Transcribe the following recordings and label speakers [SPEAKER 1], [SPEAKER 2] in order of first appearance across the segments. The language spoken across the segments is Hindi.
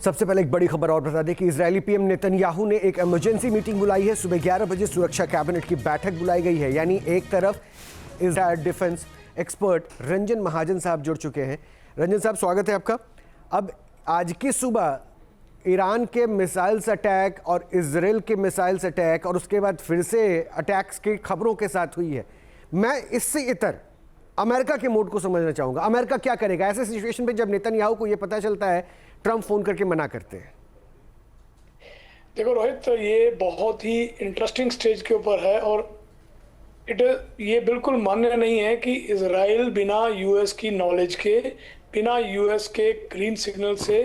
[SPEAKER 1] सबसे पहले एक बड़ी खबर और बता दें कि इजरायली पीएम नेतन्याहू ने एक इमरजेंसी मीटिंग बुलाई है। सुबह 11 बजे सुरक्षा कैबिनेट की बैठक बुलाई गई है। यानी एक तरफ इजरायल डिफेंस एक्सपर्ट रंजन महाजन साहब जुड़ चुके हैं। रंजन साहब, स्वागत है आपका। अब आज की सुबह ईरान के मिसाइल्स अटैक और इजराइल के मिसाइल्स अटैक और उसके बाद फिर से अटैक्स की खबरों के साथ हुई है। मैं इससे इतर अमेरिका के मूड को समझना चाहूँगा। अमेरिका क्या करेगा ऐसे सिचुएशन पे जब नेतन्याहू को ये पता चलता है, ट्रंप फोन करके मना करते हैं?
[SPEAKER 2] देखो रोहित, तो ये बहुत ही इंटरेस्टिंग स्टेज के ऊपर है और ये बिल्कुल मान्य नहीं है कि इजराइल बिना यूएस की नॉलेज के, बिना यूएस के ग्रीन सिग्नल से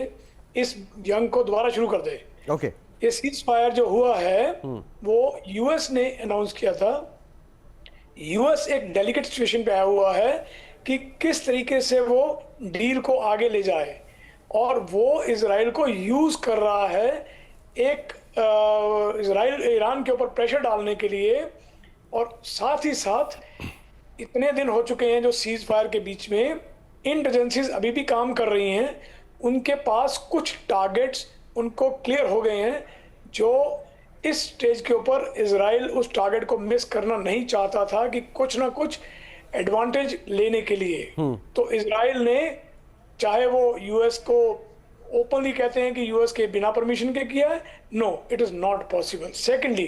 [SPEAKER 2] इस जंग को दोबारा शुरू कर दे।
[SPEAKER 1] ओके।
[SPEAKER 2] ये सीज फायर जो हुआ है वो यूएस ने अनाउंस किया था। यूएस एक डेलिकेट सिचुएशन पे आया हुआ है कि किस तरीके से वो डील को आगे ले जाए, और वो इजराइल को यूज कर रहा है एक इजराइल ईरान के ऊपर प्रेशर डालने के लिए। और साथ ही साथ इतने दिन हो चुके हैं जो सीज फायर के बीच में, इंटेलिजेंसीज अभी भी काम कर रही हैं। उनके पास कुछ टारगेट्स उनको क्लियर हो गए हैं जो इस स्टेज के ऊपर इजराइल उस टारगेट को मिस करना नहीं चाहता था कि कुछ ना कुछ एडवांटेज लेने के लिए। तो इजराइल ने, चाहे वो यूएस को ओपनली कहते हैं कि यूएस के बिना परमिशन के किया है, no, it is not possible. Secondly,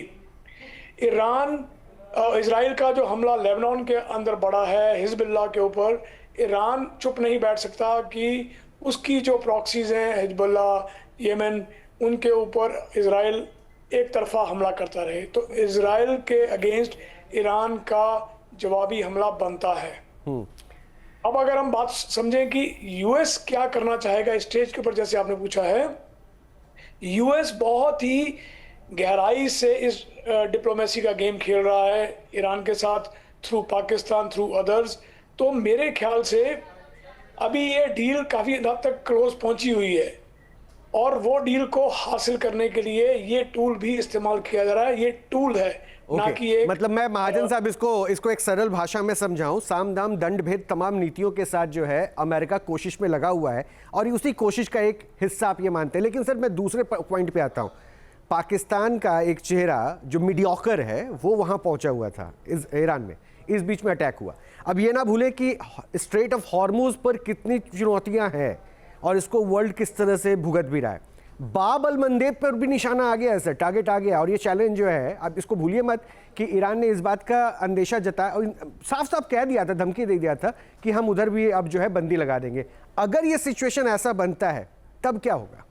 [SPEAKER 2] Israel का जो हमला लेबनान के अंदर बढ़ा है हिजबुल्लाह के ऊपर, ईरान चुप नहीं बैठ सकता कि उसकी जो प्रॉक्सीज हैं हिजबुल्लाह, येमेन, उनके ऊपर इजराइल एक तरफा हमला करता रहे। तो इजराइल के अगेंस्ट ईरान का जवाबी हमला बनता है। अब अगर हम बात समझें कि यूएस क्या करना चाहेगा स्टेज के ऊपर, जैसे आपने पूछा है, यूएस बहुत ही गहराई से इस डिप्लोमेसी का गेम खेल रहा है ईरान के साथ, थ्रू पाकिस्तान, थ्रू अदर्स। तो मेरे ख्याल से अभी ये डील काफ़ी हद तक क्लोज पहुंची हुई है और वो डील को हासिल करने के लिए ये टूल भी इस्तेमाल किया जा रहा है। ये टूल है ना कि एक,
[SPEAKER 1] मतलब मैं महाजन साहब इसको एक सरल भाषा में समझाऊं, साम दाम दंड भेद तमाम नीतियों के साथ जो है अमेरिका कोशिश में लगा हुआ है और उसी कोशिश का एक हिस्सा आप ये मानते हैं। लेकिन सर, मैं दूसरे पॉइंट पे आता हूं। पाकिस्तान का एक चेहरा जो मीडियोकर है वो वहां पहुंचा हुआ था ईरान में, इस बीच में अटैक हुआ। अब ये ना भूलें कि स्ट्रेट ऑफ हॉर्मुज पर कितनी चुनौतियां हैं और इसको वर्ल्ड किस तरह से भुगत भी रहा है। बाब अल मंदेब पर भी निशाना आ गया है सर, टारगेट आ गया। और ये चैलेंज जो है, अब इसको भूलिए मत कि ईरान ने इस बात का अंदेशा जताया और साफ साफ कह दिया था, धमकी दे दिया था कि हम उधर भी अब जो है बंदी लगा देंगे। अगर ये सिचुएशन ऐसा बनता है तब क्या होगा?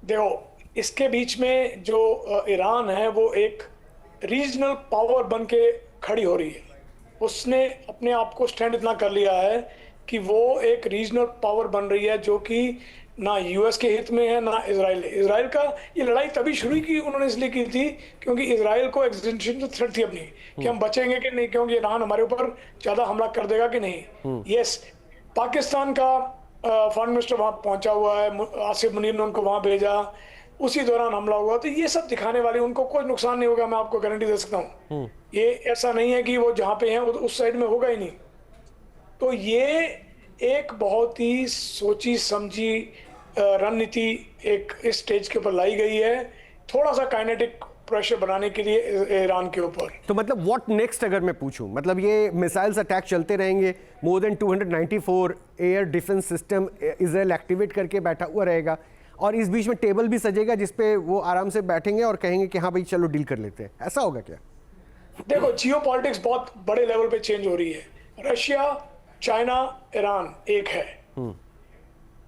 [SPEAKER 2] देखो, इसके बीच में जो ईरान है वो एक रीजनल पावर बन के खड़ी हो रही है। उसने अपने आप को स्टैंड इतना कर लिया है कि वो एक रीजनल पावर बन रही है जो कि ना यूएस के हित में है ना इजराइल। इजराइल का ये लड़ाई तभी शुरू की उन्होंने इसलिए की थी क्योंकि इजराइल को एग्जिस्टेंशियल थ्रेट थी अपनी, कि हम बचेंगे कि नहीं, क्योंकि ईरान हमारे ऊपर ज्यादा हमला कर देगा कि नहीं। यस, पाकिस्तान का फॉरेन मिनिस्टर वहां पहुंचा हुआ है, आसिफ मुनीर ने उनको वहां भेजा, उसी दौरान हमला हुआ। तो ये सब दिखाने वाले, उनको कोई नुकसान नहीं होगा, मैं आपको गारंटी दे सकता हूँ। ये ऐसा नहीं है कि वो जहाँ पे हैं उस साइड में होगा ही नहीं। तो ये एक बहुत ही सोची समझी रणनीति एक इस स्टेज के ऊपर लाई गई है, थोड़ा सा काइनेटिक प्रेशर बनाने के लिए ईरान के ऊपर।
[SPEAKER 1] तो मतलब व्हाट नेक्स्ट अगर मैं पूछूं, मतलब ये मिसाइल्स अटैक चलते रहेंगे, more than 294 air defence system Israel activate करके बैठा हुआ रहेगा और इस बीच में टेबल भी सजेगा जिसपे वो आराम से बैठेंगे और कहेंगे कि हाँ भाई चलो डील कर लेते हैं, ऐसा होगा क्या?
[SPEAKER 2] देखो, जियोपॉलिटिक्स बहुत बड़े लेवल पे चेंज हो रही है। रशिया, चाइना, ईरान एक है।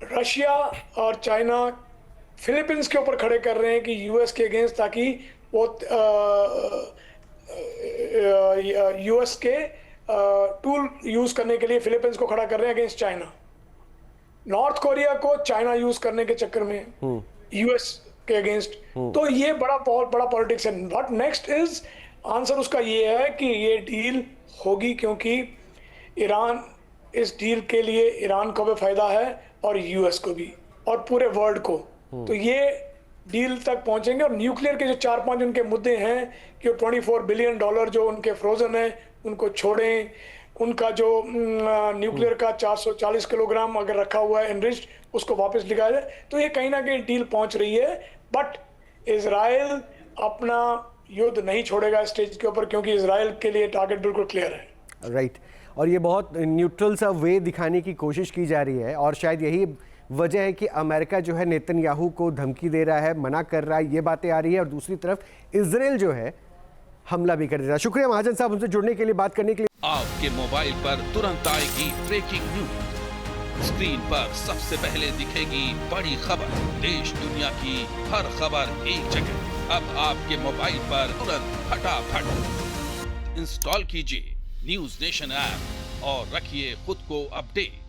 [SPEAKER 2] रशिया और चाइना फिलीपींस के ऊपर खड़े कर रहे हैं कि यूएस के अगेंस्ट, ताकि वो यूएस के टूल यूज करने के लिए फिलीपींस को खड़ा कर रहे हैं अगेंस्ट चाइना। नॉर्थ कोरिया को चाइना यूज करने के चक्कर में यूएस के अगेंस्ट। तो ये बहुत बड़ा पॉलिटिक्स है। व्हाट नेक्स्ट इज, आंसर उसका ये है कि ये डील होगी क्योंकि ईरान, इस डील के लिए ईरान को भी फायदा है और यूएस को भी और पूरे वर्ल्ड को। तो ये डील तक पहुंचेंगे और न्यूक्लियर के जो 4-5 उनके मुद्दे हैं कि $24 बिलियन जो उनके फ्रोजन है उनको छोड़ें, उनका जो न्यूक्लियर का 440 किलोग्राम अगर रखा हुआ है एनरिच्ड, उसको वापस लिखाया जाए। तो ये कहीं ना कहीं डील पहुंच रही है, बट इजराइल अपना युद्ध नहीं छोड़ेगा स्टेज के ऊपर, क्योंकि इजराइल के लिए टारगेट बिल्कुल क्लियर है।
[SPEAKER 1] राइट, और ये बहुत न्यूट्रल सा वे दिखाने की कोशिश की जा रही है, और शायद यही वजह है कि अमेरिका जो है नेतन्याहू को धमकी दे रहा है, मना कर रहा है, ये बातें आ रही है, और दूसरी तरफ इजराइल जो है हमला भी कर दे रहा है। शुक्रिया महाजन साहब हमसे जुड़ने के लिए, बात करने के लिए।
[SPEAKER 3] आपके मोबाइल पर तुरंत आएगी ब्रेकिंग न्यूज, स्क्रीन पर सबसे पहले दिखेगी बड़ी खबर, देश दुनिया की हर खबर एक जगह। अब आपके मोबाइल पर तुरंत फटाफट इंस्टॉल कीजिए न्यूज नेशन ऐप और रखिए खुद को अपडेट।